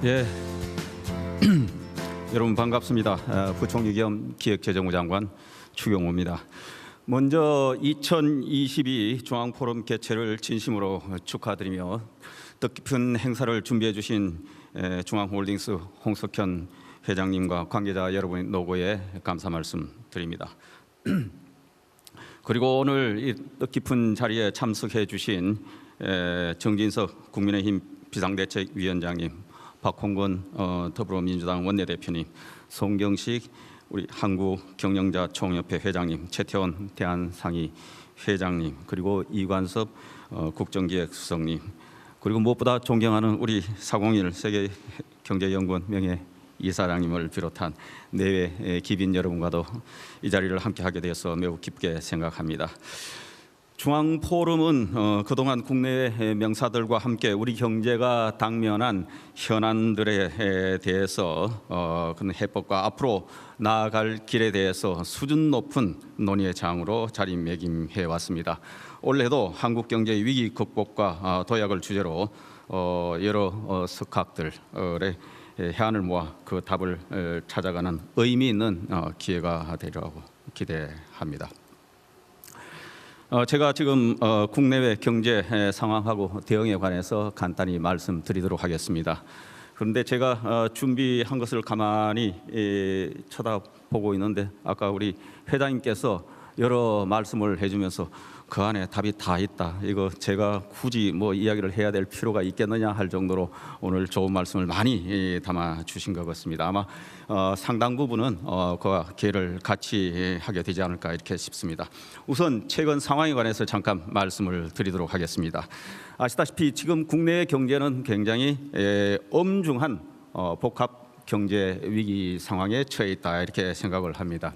예, 여러분 반갑습니다. 부총리 겸 기획재정부 장관 추경호입니다. 먼저 2022 중앙포럼 개최를 진심으로 축하드리며 뜻깊은 행사를 준비해 주신 중앙홀딩스 홍석현 회장님과 관계자 여러분의 노고에 감사 말씀드립니다. 그리고 오늘 이 뜻깊은 자리에 참석해 주신 정진석 국민의힘 비상대책위원장님, 박홍근 더불어민주당 원내대표님, 송경식 우리 한국경영자총협회 회장님, 최태원 대한상의 회장님, 그리고 이관섭 국정기획수석님, 그리고 무엇보다 존경하는 우리 401 세계경제연구원 명예 이사장님을 비롯한 내외 기빈 여러분과도 이 자리를 함께하게 되어서 매우 기쁘게 생각합니다. 중앙포럼은 그동안 국내외 명사들과 함께 우리 경제가 당면한 현안들에 대해서 그 해법과 앞으로 나아갈 길에 대해서 수준 높은 논의의 장으로 자리매김해 왔습니다. 올해도 한국 경제 위기 극복과 도약을 주제로 여러 석학들의 해안을 모아 그 답을 찾아가는 의미 있는 기회가 되리라고 기대합니다. 제가 지금 국내외 경제 상황하고 대응에 관해서 간단히 말씀드리도록 하겠습니다. 그런데 제가 준비한 것을 가만히 쳐다보고 있는데 아까 우리 회장님께서 여러 말씀을 해주면서 그 안에 답이 다 있다. 이거 제가 굳이 뭐 이야기를 해야 될 필요가 있겠느냐 할 정도로 오늘 좋은 말씀을 많이 담아 주신 것 같습니다. 아마 상당 부분은 그와 기회를 같이 하게 되지 않을까 이렇게 싶습니다. 우선 최근 상황에 관해서 잠깐 말씀을 드리도록 하겠습니다. 아시다시피 지금 국내 경제는 굉장히 엄중한 복합 경제 위기 상황에 처해 있다 이렇게 생각을 합니다.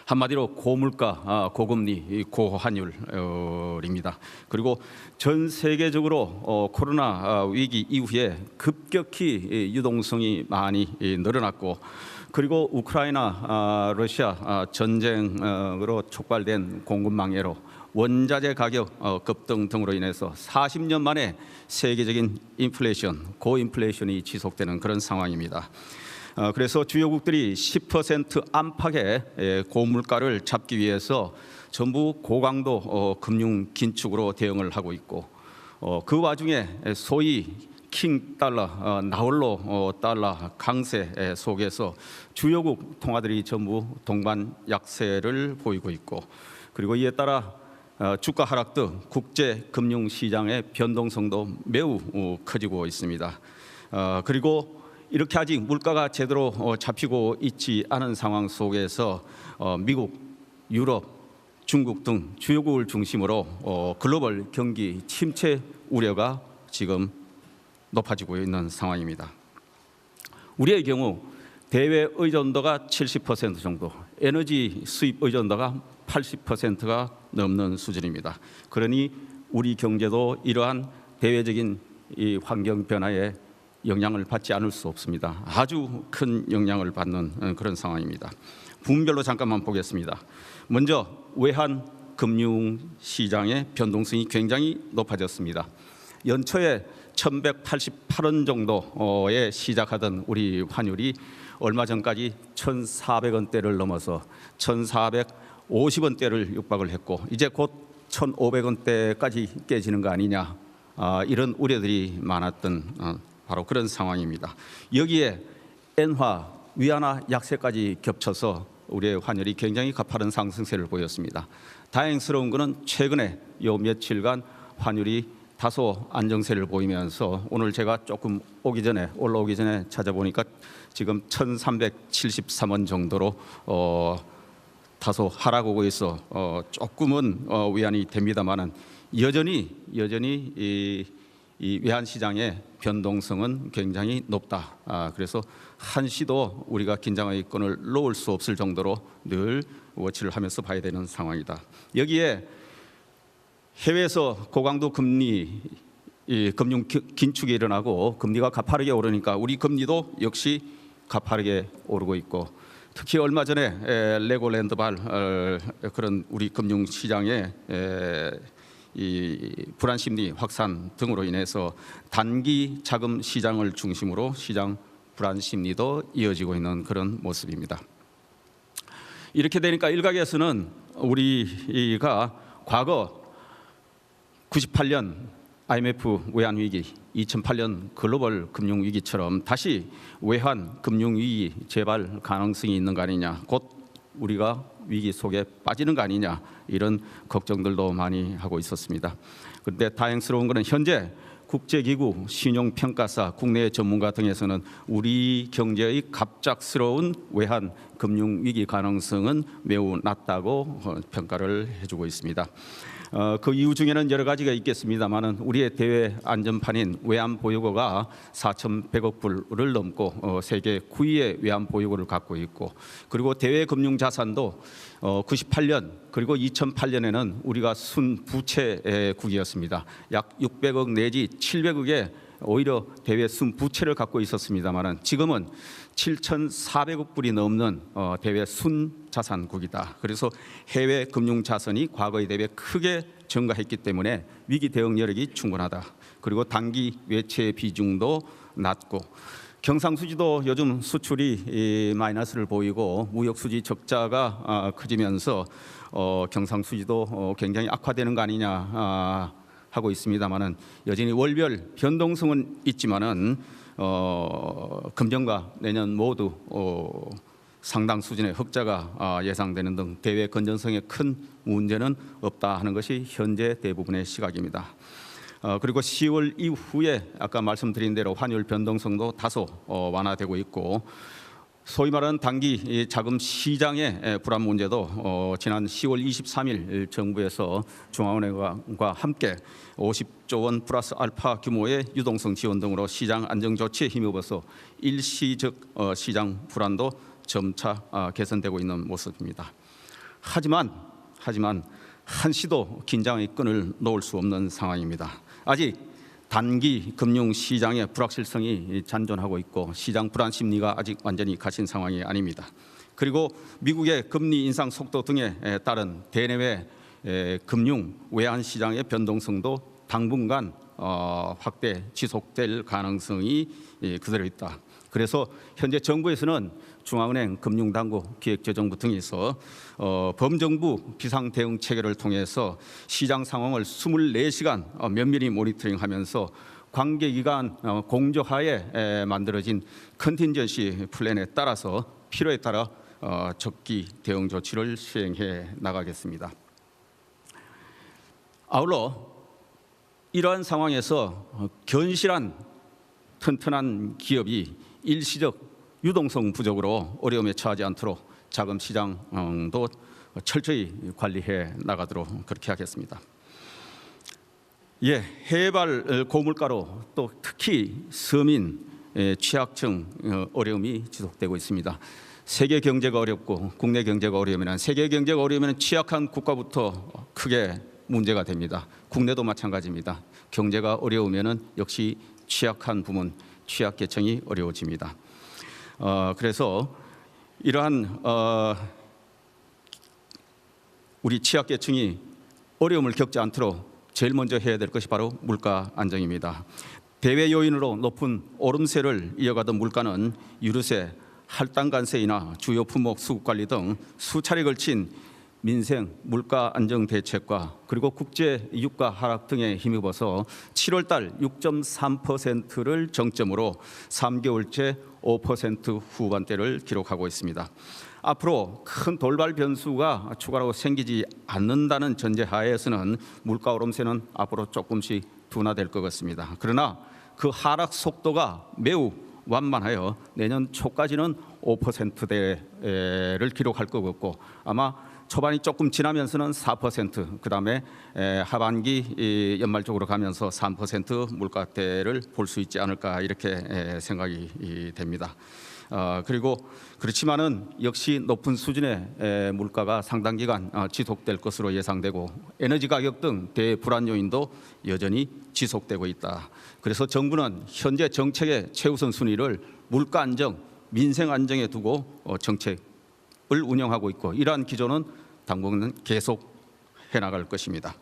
한마디로 고물가, 고금리, 고환율입니다. 그리고 전 세계적으로 코로나 위기 이후에 급격히 유동성이 많이 늘어났고, 그리고 우크라이나, 러시아 전쟁으로 촉발된 공급망해로 원자재 가격 급등 등으로 인해서 40년 만에 세계적인 인플레이션, 고인플레이션이 지속되는 그런 상황입니다. 그래서 주요국들이 10% 안팎의 고물가를 잡기 위해서 전부 고강도 금융 긴축으로 대응을 하고 있고, 그 와중에 소위 킹 달러, 나홀로 달러 강세 속에서 주요국 통화들이 전부 동반 약세를 보이고 있고, 그리고 이에 따라 주가 하락 등 국제 금융 시장의 변동성도 매우 커지고 있습니다. 그리고 이렇게 아직 물가가 제대로 잡히고 있지 않은 상황 속에서 미국, 유럽, 중국 등 주요국을 중심으로 글로벌 경기 침체 우려가 지금 높아지고 있는 상황입니다. 우리의 경우 대외 의존도가 70% 정도, 에너지 수입 의존도가 80%가 넘는 수준입니다. 그러니 우리 경제도 이러한 대외적인 이 환경 변화에 영향을 받지 않을 수 없습니다. 아주 큰 영향을 받는 그런 상황입니다. 부문별로 잠깐만 보겠습니다. 먼저 외환 금융 시장의 변동성이 굉장히 높아졌습니다. 연초에 1188원 정도에 시작하던 우리 환율이 얼마 전까지 1,400원대를 넘어서 1,450원대를 육박을 했고, 이제 곧 1,500원대까지 깨지는 거 아니냐, 이런 우려들이 많았던 바로 그런 상황입니다. 여기에 엔화, 위안화 약세까지 겹쳐서 우리의 환율이 굉장히 가파른 상승세를 보였습니다. 다행스러운 것은 최근에 요 며칠간 환율이 다소 안정세를 보이면서 오늘 제가 조금 올라오기 전에 찾아보니까 지금 1,373원 정도로 다소 하락하고 있어 조금은 위안이 됩니다만은 여전히 이 외환 시장의 변동성은 굉장히 높다. 그래서 한시도 우리가 긴장의 끈을 놓을 수 없을 정도로 늘 워치를 하면서 봐야 되는 상황이다. 여기에 해외에서 고강도 금리 금융 긴축이 일어나고 금리가 가파르게 오르니까 우리 금리도 역시 가파르게 오르고 있고, 특히 얼마 전에 레고랜드발 그런 우리 금융 시장에 이 불안 심리 확산 등으로 인해서 단기 자금 시장을 중심으로 시장 불안 심리도 이어지고 있는 그런 모습입니다. 이렇게 되니까 일각에서는 우리가 과거 98년 IMF 외환 위기, 2008년 글로벌 금융 위기처럼 다시 외환 금융 위기 재발 가능성이 있는 거 아니냐, 곧 우리가 위기 속에 빠지는 거 아니냐, 이런 걱정들도 많이 하고 있었습니다. 그런데 다행스러운 것은 현재 국제기구, 신용평가사, 국내 전문가 등에서는 우리 경제의 갑작스러운 외환 금융 위기 가능성은 매우 낮다고 평가를 해주고 있습니다. 그 이유 중에는 여러 가지가 있겠습니다만은 우리의 대외 안전판인 외환 보유고가 4,100억 불을 넘고 세계 9위의 외환 보유고를 갖고 있고, 그리고 대외 금융 자산도 98년 그리고 2008년에는 우리가 순부채국이었습니다. 약 600억 내지 700억의 오히려 대외 순부채를 갖고 있었습니다만은 지금은 7,400억 불이 넘는 대외 순자산국이다. 그래서 해외 금융 자산이 과거에 대비해 크게 증가했기 때문에 위기 대응 여력이 충분하다. 그리고 단기 외채 비중도 낮고, 경상수지도 요즘 수출이 마이너스를 보이고 무역 수지 적자가 커지면서 경상수지도 굉장히 악화되는 거 아니냐 하고 있습니다만은 여전히 월별 변동성은 있지만은 금년과 내년 모두 상당 수준의 흑자가 예상되는 등 대외 건전성에 큰 문제는 없다 하는 것이 현재 대부분의 시각입니다. 그리고 10월 이후에 아까 말씀드린 대로 환율 변동성도 다소 완화되고 있고, 소위 말하는 단기 자금 시장의 불안 문제도 지난 10월 23일 정부에서 중앙은행과 함께 50조 원 플러스 알파 규모의 유동성 지원 등으로 시장 안정 조치에 힘입어서 일시적 시장 불안도 점차 개선되고 있는 모습입니다. 하지만 한시도 긴장의 끈을 놓을 수 없는 상황입니다. 아직 단기 금융 시장의 불확실성이 잔존하고 있고 시장 불안 심리가 아직 완전히 가신 상황이 아닙니다. 그리고 미국의 금리 인상 속도 등에 따른 대내외 금융 외환 시장의 변동성도 당분간 확대 지속될 가능성이 그대로 있다. 그래서 현재 정부에서는 중앙은행, 금융당국, 기획재정부 등에서 범정부 비상대응 체계를 통해서 시장 상황을 24시간 면밀히 모니터링하면서 관계기관 공조하에 만들어진 컨틴전시 플랜에 따라서 필요에 따라 적기 대응 조치를 시행해 나가겠습니다. 아울러 이러한 상황에서 견실한 튼튼한 기업이 일시적 유동성 부족으로 어려움에 처하지 않도록 자금 시장도 철저히 관리해 나가도록 그렇게 하겠습니다. 해발 고물가로 또 특히 서민 취약층 어려움이 지속되고 있습니다. 세계 경제가 어렵고 국내 경제가 어려우면 세계 경제가 어려우면 취약한 국가부터 크게 문제가 됩니다. 국내도 마찬가지입니다. 경제가 어려우면 역시 취약한 부문, 취약계층이 어려워집니다. 그래서 이러한 우리 취약계층이 어려움을 겪지 않도록 제일 먼저 해야 될 것이 바로 물가 안정입니다. 대외 요인으로 높은 오름세를 이어가던 물가는 유류세, 할당관세이나 주요 품목 수급 관리 등 수차례 걸친 민생 물가 안정 대책과 그리고 국제 유가 하락 등에 힘입어서 7월 달 6.3%를 정점으로 3개월째 5% 후반대를 기록하고 있습니다. 앞으로 큰 돌발 변수가 추가로 생기지 않는다는 전제하에서는 물가 오름세는 앞으로 조금씩 둔화될 것 같습니다. 그러나 그 하락 속도가 매우 완만하여 내년 초까지는 5%대를 기록할 것 같고, 아마 초반이 조금 지나면서는 4%, 그다음에 하반기 연말 쪽으로 가면서 3% 물가대를 볼 수 있지 않을까 이렇게 생각이 됩니다. 그리고 그렇지만은 역시 높은 수준의 물가가 상당 기간 지속될 것으로 예상되고 에너지 가격 등 대불안 요인도 여전히 지속되고 있다. 그래서 정부는 현재 정책의 최우선 순위를 물가 안정, 민생 안정에 두고 정책을 운영하고 있고 이러한 기조는 당분간 계속 해나갈 것입니다.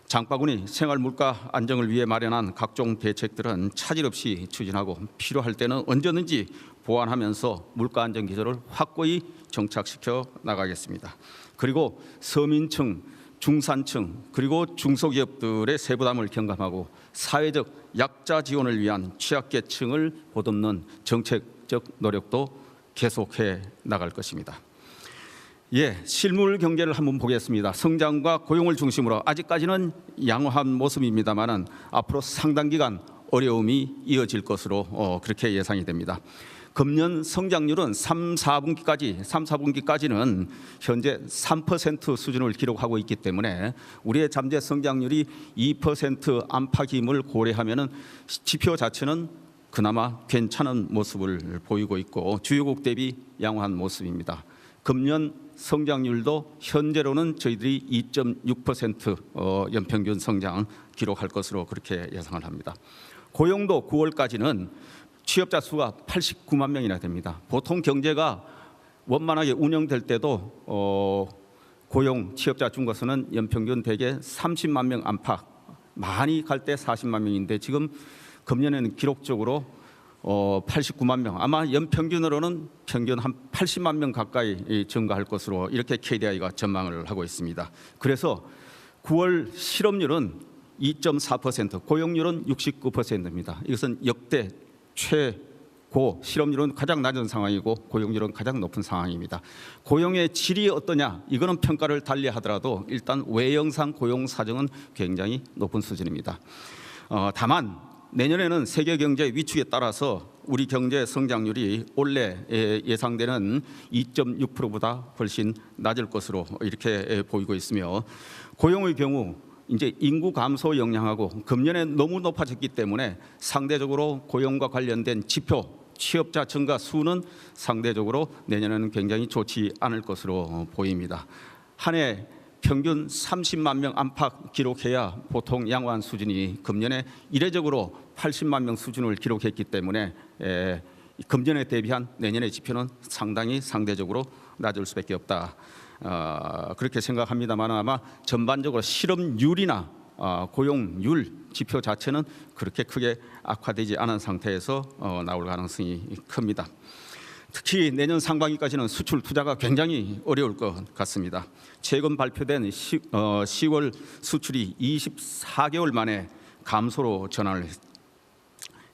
장바구니 생활 물가 안정을 위해 마련한 각종 대책들은 차질 없이 추진하고 필요할 때는 언제든지 보완하면서 물가 안정 기조를 확고히 정착시켜 나가겠습니다. 그리고 서민층, 중산층 그리고 중소기업들의 세부담을 경감하고 사회적 약자 지원을 위한 취약계층을 보듬는 정책적 노력도 계속해 나갈 것입니다. 실물 경제를 한번 보겠습니다. 성장과 고용을 중심으로 아직까지는 양호한 모습입니다만은 앞으로 상당 기간 어려움이 이어질 것으로 그렇게 예상이 됩니다. 금년 성장률은 3, 4분기까지는 현재 3% 수준을 기록하고 있기 때문에 우리의 잠재 성장률이 2% 안팎임을 고려하면은 지표 자체는 그나마 괜찮은 모습을 보이고 있고 주요국 대비 양호한 모습입니다. 금년 성장률도 현재로는 저희들이 2.6% 연평균 성장 기록할 것으로 그렇게 예상을 합니다. 고용도 9월까지는 취업자 수가 89만 명이나 됩니다. 보통 경제가 원만하게 운영될 때도 고용 취업자 중과수는 연평균 대개 30만 명 안팎, 많이 갈 때 40만 명인데 지금 금년에는 기록적으로 89만 명, 아마 연평균으로는 평균 한 80만 명 가까이 증가할 것으로 이렇게 KDI가 전망을 하고 있습니다. 그래서 9월 실업률은 2.4%, 고용률은 69%입니다. 이것은 역대 최고, 실업률은 가장 낮은 상황이고 고용률은 가장 높은 상황입니다. 고용의 질이 어떠냐, 이거는 평가를 달리 하더라도 일단 외형상 고용 사정은 굉장히 높은 수준입니다. 다만 내년에는 세계 경제 위축에 따라서 우리 경제 성장률이 올해 예상되는 2.6%보다 훨씬 낮을 것으로 이렇게 보이고 있으며, 고용의 경우 이제 인구 감소 영향하고 금년에 너무 높아졌기 때문에 상대적으로 고용과 관련된 지표, 취업자 증가 수는 상대적으로 내년에는 굉장히 좋지 않을 것으로 보입니다. 한 해 평균 30만 명 안팎 기록해야 보통 양호한 수준이 금년에 이례적으로 80만 명 수준을 기록했기 때문에 금년에 대비한 내년의 지표는 상당히 상대적으로 낮을 수밖에 없다. 그렇게 생각합니다만 아마 전반적으로 실업률이나 고용률 지표 자체는 그렇게 크게 악화되지 않은 상태에서 나올 가능성이 큽니다. 특히 내년 상반기까지는 수출 투자가 굉장히 어려울 것 같습니다. 최근 발표된 10월 수출이 24개월 만에 감소로 전환을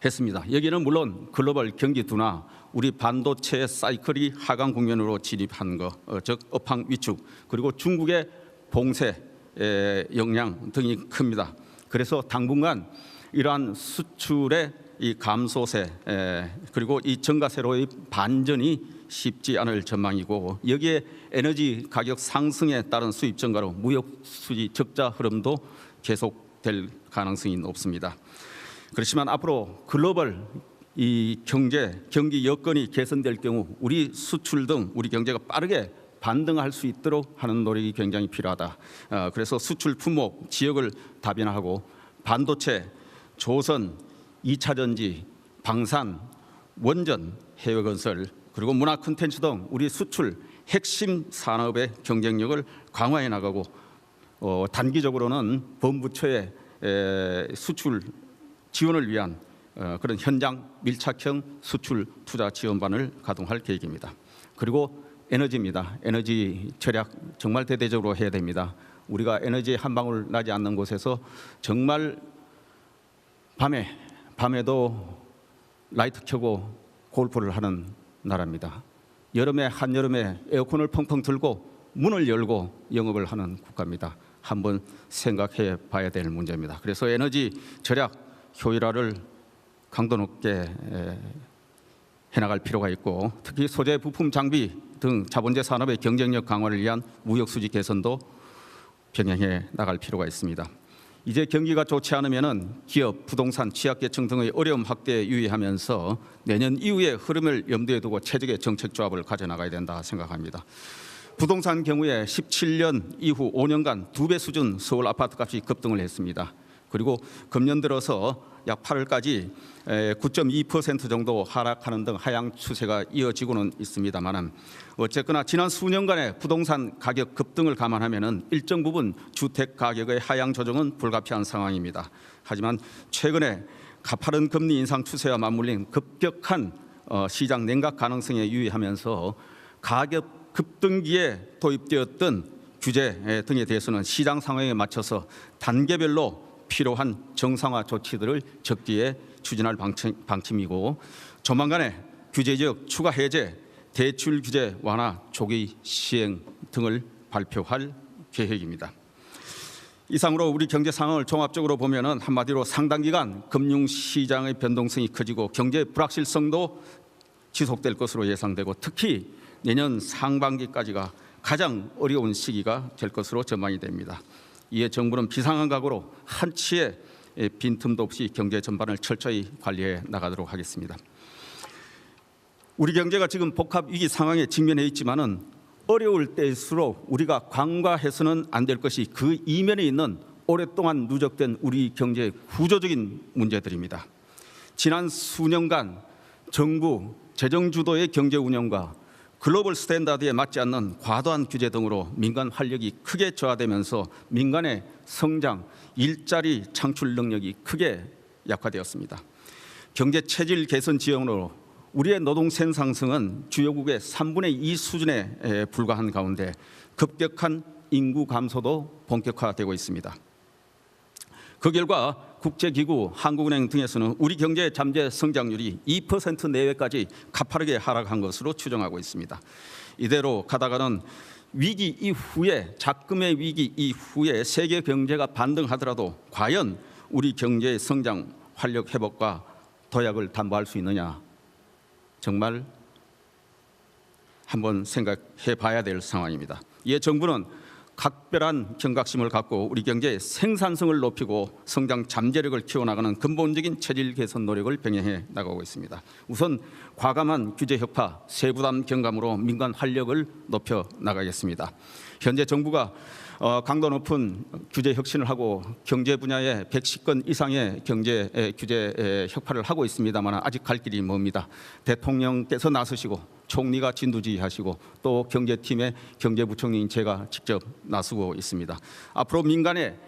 했습니다. 여기는 물론 글로벌 경기 둔화, 우리 반도체 사이클이 하강 국면으로 진입한 것, 즉 업황 위축, 그리고 중국의 봉쇄 영향 등이 큽니다. 그래서 당분간 이러한 수출의 이 감소세 그리고 이 증가세로의 반전이 쉽지 않을 전망이고, 여기에 에너지 가격 상승에 따른 수입 증가로 무역 수지 적자 흐름도 계속될 가능성이 높습니다. 그렇지만 앞으로 글로벌 이 경기 여건이 개선될 경우 우리 수출 등 우리 경제가 빠르게 반등할 수 있도록 하는 노력이 굉장히 필요하다. 그래서 수출 품목 지역을 다변화하고 반도체, 조선, 2차 전지, 방산, 원전, 해외 건설, 그리고 문화 콘텐츠 등 우리 수출 핵심 산업의 경쟁력을 강화해 나가고, 단기적으로는 범부처의 수출 지원을 위한 그런 현장 밀착형 수출 투자 지원반을 가동할 계획입니다. 그리고 에너지입니다. 에너지 절약 정말 대대적으로 해야 됩니다. 우리가 에너지 한 방울 나지 않는 곳에서 정말 밤에도 라이트 켜고 골프를 하는 나라입니다. 여름에 한여름에 에어컨을 펑펑 틀고 문을 열고 영업을 하는 국가입니다. 한번 생각해 봐야 될 문제입니다. 그래서 에너지 절약 효율화를 강도 높게 해나갈 필요가 있고, 특히 소재, 부품, 장비 등 자본재 산업의 경쟁력 강화를 위한 무역 수지 개선도 병행해 나갈 필요가 있습니다. 이제 경기가 좋지 않으면은 기업, 부동산, 취약계층 등의 어려움 확대에 유의하면서 내년 이후의 흐름을 염두에 두고 최적의 정책 조합을 가져나가야 된다 생각합니다. 부동산 경우에 17년 이후 5년간 2배 수준 서울 아파트 값이 급등을 했습니다. 그리고 금년 들어서 약 8월까지 9.2% 정도 하락하는 등 하향 추세가 이어지고는 있습니다만, 어쨌거나 지난 수년간의 부동산 가격 급등을 감안하면 일정 부분 주택 가격의 하향 조정은 불가피한 상황입니다. 하지만 최근에 가파른 금리 인상 추세와 맞물린 급격한 시장 냉각 가능성에 유의하면서 가격 급등기에 도입되었던 규제 등에 대해서는 시장 상황에 맞춰서 단계별로 필요한 정상화 조치들을 적기에 추진할 방침이고, 조만간에 규제적 추가 해제, 대출 규제 완화 조기 시행 등을 발표할 계획입니다. 이상으로 우리 경제 상황을 종합적으로 보면은 한마디로 상당 기간 금융시장의 변동성이 커지고 경제 불확실성도 지속될 것으로 예상되고, 특히 내년 상반기까지가 가장 어려운 시기가 될 것으로 전망이 됩니다. 이에 정부는 비상한 각오로 한치의 빈틈도 없이 경제 전반을 철저히 관리해 나가도록 하겠습니다. 우리 경제가 지금 복합 위기 상황에 직면해 있지만은 어려울 때일수록 우리가 간과해서는 안 될 것이 그 이면에 있는 오랫동안 누적된 우리 경제의 구조적인 문제들입니다. 지난 수년간 정부 재정 주도의 경제 운영과 글로벌 스탠다드에 맞지 않는 과도한 규제 등으로 민간 활력이 크게 저하되면서 민간의 성장, 일자리 창출 능력이 크게 약화되었습니다. 경제 체질 개선 지원으로 우리의 노동 생산성은 주요국의 3분의 2 수준에 불과한 가운데 급격한 인구 감소도 본격화되고 있습니다. 그 결과 국제기구, 한국은행 등에서는 우리 경제 잠재 성장률이 2% 내외까지 가파르게 하락한 것으로 추정하고 있습니다. 이대로 가다가는 위기 이후에, 작금의 위기 이후에 세계 경제가 반등하더라도 과연 우리 경제의 성장, 활력 회복과 도약을 담보할 수 있느냐, 정말 한번 생각해 봐야 될 상황입니다. 이에 정부는 각별한 경각심을 갖고 우리 경제의 생산성을 높이고 성장 잠재력을 키워나가는 근본적인 체질 개선 노력을 병행해 나가고 있습니다. 우선 과감한 규제 혁파, 세부담 경감으로 민간 활력을 높여 나가겠습니다. 현재 정부가 강도 높은 규제 혁신을 하고 경제 분야에 110건 이상의 경제 규제 혁파를 하고 있습니다만 아직 갈 길이 멉니다. 대통령께서 나서시고 총리가 진두지휘하시고 또 경제팀의 경제부총리인 제가 직접 나서고 있습니다. 앞으로 민간의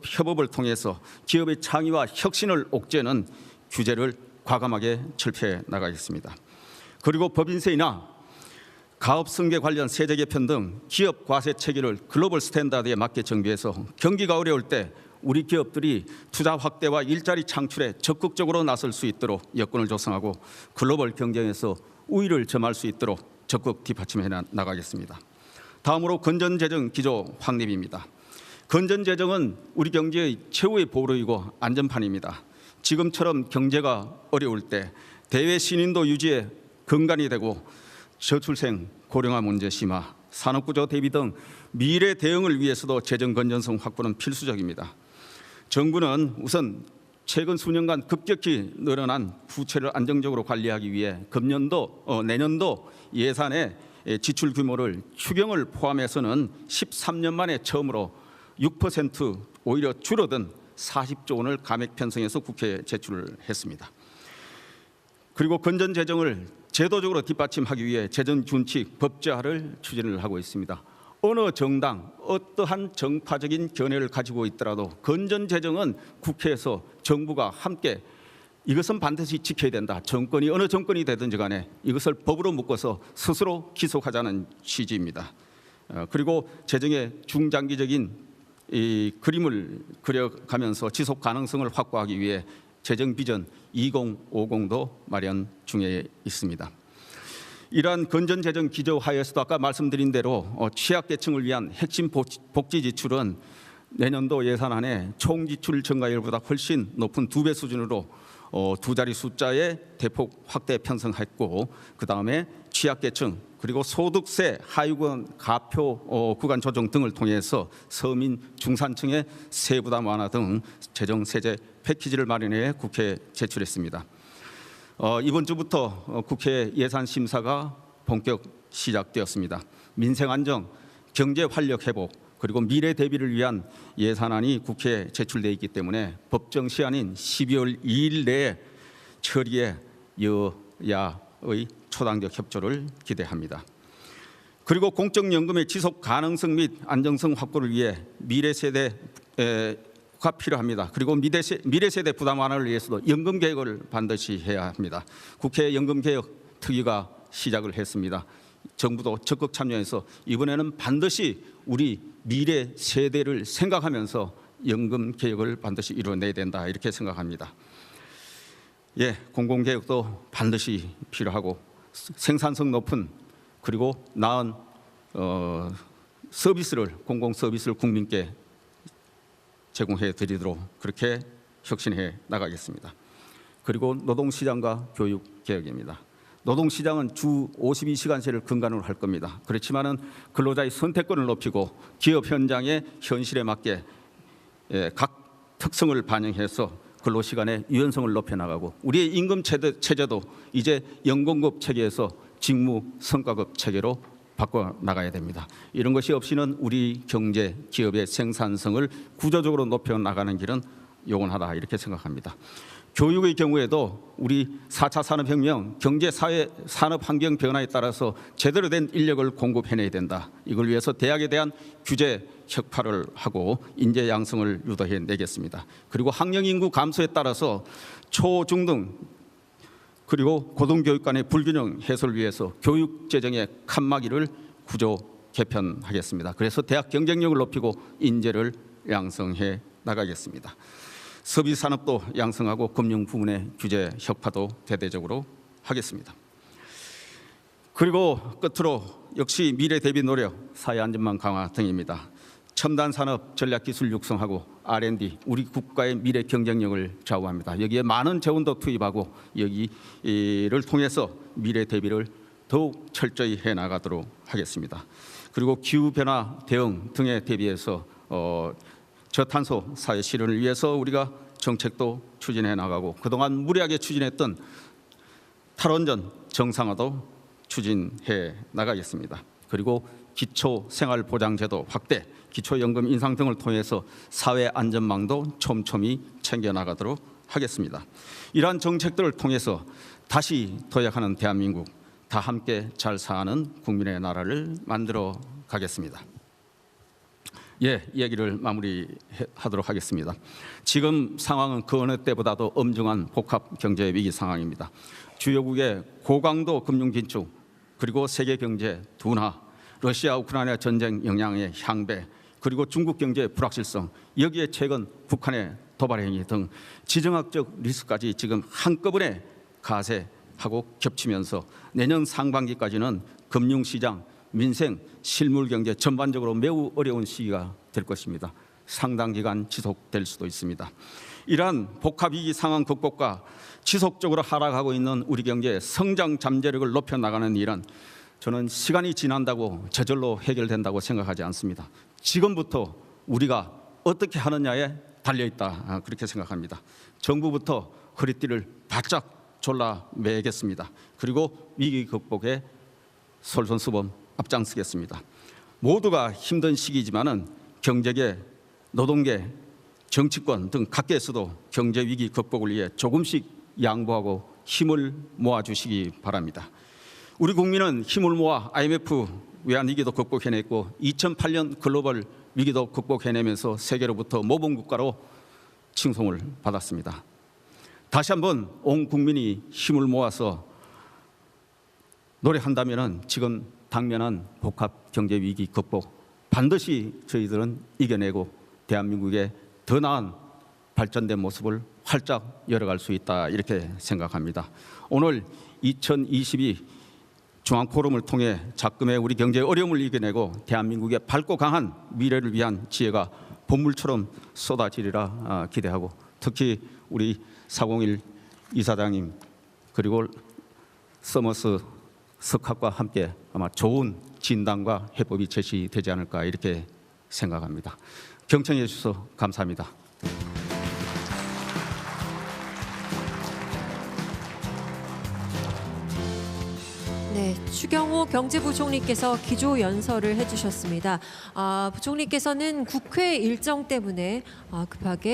협업을 통해서 기업의 창의와 혁신을 옥죄는 규제를 과감하게 철폐해 나가겠습니다. 그리고 법인세이나 가업승계 관련 세제 개편 등 기업 과세 체계를 글로벌 스탠다드에 맞게 정비해서 경기가 어려울 때 우리 기업들이 투자 확대와 일자리 창출에 적극적으로 나설 수 있도록 여건을 조성하고 글로벌 경쟁에서 우위를 점할 수 있도록 적극 뒷받침해 나가겠습니다. 다음으로 건전재정 기조 확립입니다. 건전재정은 우리 경제의 최후의 보루이고 안전판입니다. 지금처럼 경제가 어려울 때 대외 신인도 유지에 근간이 되고 저출생, 고령화 문제 심화, 산업구조 대비 등 미래 대응을 위해서도 재정 건전성 확보는 필수적입니다. 정부는 우선 최근 수년간 급격히 늘어난 부채를 안정적으로 관리하기 위해 내년도 예산의 지출 규모를 추경을 포함해서는 13년 만에 처음으로 6% 오히려 줄어든 40조 원을 감액 편성해서 국회에 제출을 했습니다. 그리고 건전재정을 제도적으로 뒷받침하기 위해 재정준칙 법제화를 추진을 하고 있습니다. 어느 정당, 어떠한 정파적인 견해를 가지고 있더라도 건전재정은 국회에서 정부가 함께 이것은 반드시 지켜야 된다. 정권이 어느 정권이 되든지 간에 이것을 법으로 묶어서 스스로 기속하자는 취지입니다. 그리고 재정의 중장기적인 이 그림을 그려가면서 지속 가능성을 확보하기 위해 재정 비전 2050도 마련 중에 있습니다. 이러한 건전재정 기조 하에서도 아까 말씀드린 대로 취약계층을 위한 핵심 복지 지출은 내년도 예산안에 총 지출 증가율보다 훨씬 높은 2배 수준으로 두 자리 숫자의 대폭 확대 편성했고, 그 다음에 취약계층 그리고 소득세 하위권 가표 구간 조정 등을 통해서 서민 중산층의 세부담 완화 등 재정 세제 패키지를 마련해 국회에 제출했습니다. 이번 주부터 국회 예산 심사가 본격 시작되었습니다. 민생 안정, 경제 활력 회복, 그리고 미래 대비를 위한 예산안이 국회에 제출돼 있기 때문에 법정 시한인 12월 2일 내에 처리에 여야의 초당적 협조를 기대합니다. 그리고 공적연금의 지속 가능성 및 안정성 확보를 위해 미래 세대가 필요합니다. 그리고 미래 세대 부담 완화를 위해서도 연금 개혁을 반드시 해야 합니다. 국회 연금 개혁 특위가 시작을 했습니다. 정부도 적극 참여해서 이번에는 반드시 우리 미래 세대를 생각하면서 연금 개혁을 반드시 이루어내야 된다 이렇게 생각합니다. 예, 공공개혁도 반드시 필요하고 생산성 높은 그리고 나은 공공 서비스를 국민께 제공해 드리도록 그렇게 혁신해 나가겠습니다. 그리고 노동시장과 교육개혁입니다. 노동시장은 주 52시간제를 근간으로 할 겁니다. 그렇지만은 근로자의 선택권을 높이고 기업 현장의 현실에 맞게 각 특성을 반영해서 근로시간의 유연성을 높여나가고 우리의 임금 체제도 이제 연공급 체계에서 직무 성과급 체계로 바꿔나가야 됩니다. 이런 것이 없이는 우리 경제, 기업의 생산성을 구조적으로 높여나가는 길은 용언하다 이렇게 생각합니다. 교육의 경우에도 우리 4차 산업혁명, 경제, 사회, 산업 환경 변화에 따라서 제대로 된 인력을 공급해내야 된다. 이걸 위해서 대학에 대한 규제 혁파를 하고 인재 양성을 유도해내겠습니다. 그리고 학령 인구 감소에 따라서 초, 중등 그리고 고등교육 간의 불균형 해소를 위해서 교육 재정의 칸막이를 구조 개편하겠습니다. 그래서 대학 경쟁력을 높이고 인재를 양성해 나가겠습니다. 서비스 산업도 양성하고 금융 부문의 규제 혁파도 대대적으로 하겠습니다. 그리고 끝으로 역시 미래 대비 노력, 사회 안전망 강화 등입니다. 첨단 산업 전략 기술 육성하고 R&D, 우리 국가의 미래 경쟁력을 좌우합니다. 여기에 많은 재원도 투입하고 여기를 통해서 미래 대비를 더욱 철저히 해 나가도록 하겠습니다. 그리고 기후 변화 대응 등에 대비해서 저탄소 사회 실현을 위해서 우리가 정책도 추진해 나가고 그동안 무리하게 추진했던 탈원전 정상화도 추진해 나가겠습니다. 그리고 기초생활보장제도 확대, 기초연금 인상 등을 통해서 사회 안전망도 촘촘히 챙겨나가도록 하겠습니다. 이러한 정책들을 통해서 다시 도약하는 대한민국, 다 함께 잘 사는 국민의 나라를 만들어 가겠습니다. 예, 이야기를 마무리하도록 하겠습니다. 지금 상황은 그 어느 때보다도 엄중한 복합 경제 위기 상황입니다. 주요국의 고강도 금융 긴축, 그리고 세계 경제 둔화, 러시아 우크라이나 전쟁 영향의 향배, 그리고 중국 경제의 불확실성, 여기에 최근 북한의 도발 행위 등 지정학적 리스크까지 지금 한꺼번에 가세하고 겹치면서 내년 상반기까지는 금융시장, 민생, 실물경제 전반적으로 매우 어려운 시기가 될 것입니다. 상당 기간 지속될 수도 있습니다. 이러한 복합위기 상황 극복과 지속적으로 하락하고 있는 우리 경제의 성장 잠재력을 높여나가는 일은 저는 시간이 지난다고 저절로 해결된다고 생각하지 않습니다. 지금부터 우리가 어떻게 하느냐에 달려있다 그렇게 생각합니다. 정부부터 허리띠를 바짝 졸라매겠습니다. 그리고 위기 극복에 솔선수범 앞장서겠습니다. 모두가 힘든 시기지만은 경제계, 노동계, 정치권 등 각계에서도 경제 위기 극복을 위해 조금씩 양보하고 힘을 모아주시기 바랍니다. 우리 국민은 힘을 모아 IMF 외환 위기도 극복해냈고 2008년 글로벌 위기도 극복해내면서 세계로부터 모범 국가로 칭송을 받았습니다. 다시 한번 온 국민이 힘을 모아서 노력한다면 지금 당면한 복합 경제 위기 극복 반드시 저희들은 이겨내고 대한민국의 더 나은 발전된 모습을 활짝 열어갈 수 있다 이렇게 생각합니다. 오늘 2022 중앙포럼을 통해 작금의 우리 경제의 어려움을 이겨내고 대한민국의 밝고 강한 미래를 위한 지혜가 본물처럼 쏟아지리라 기대하고 특히 우리 401 이사장님 그리고 서머스 석학과 함께 아마 좋은 진단과 해법이 제시되지 않을까 이렇게 생각합니다. 경청해 주셔서 감사합니다. 네, 추경호 경제부총리께서 기조 연설을 해주셨습니다. 부총리께서는 국회 일정 때문에 급하게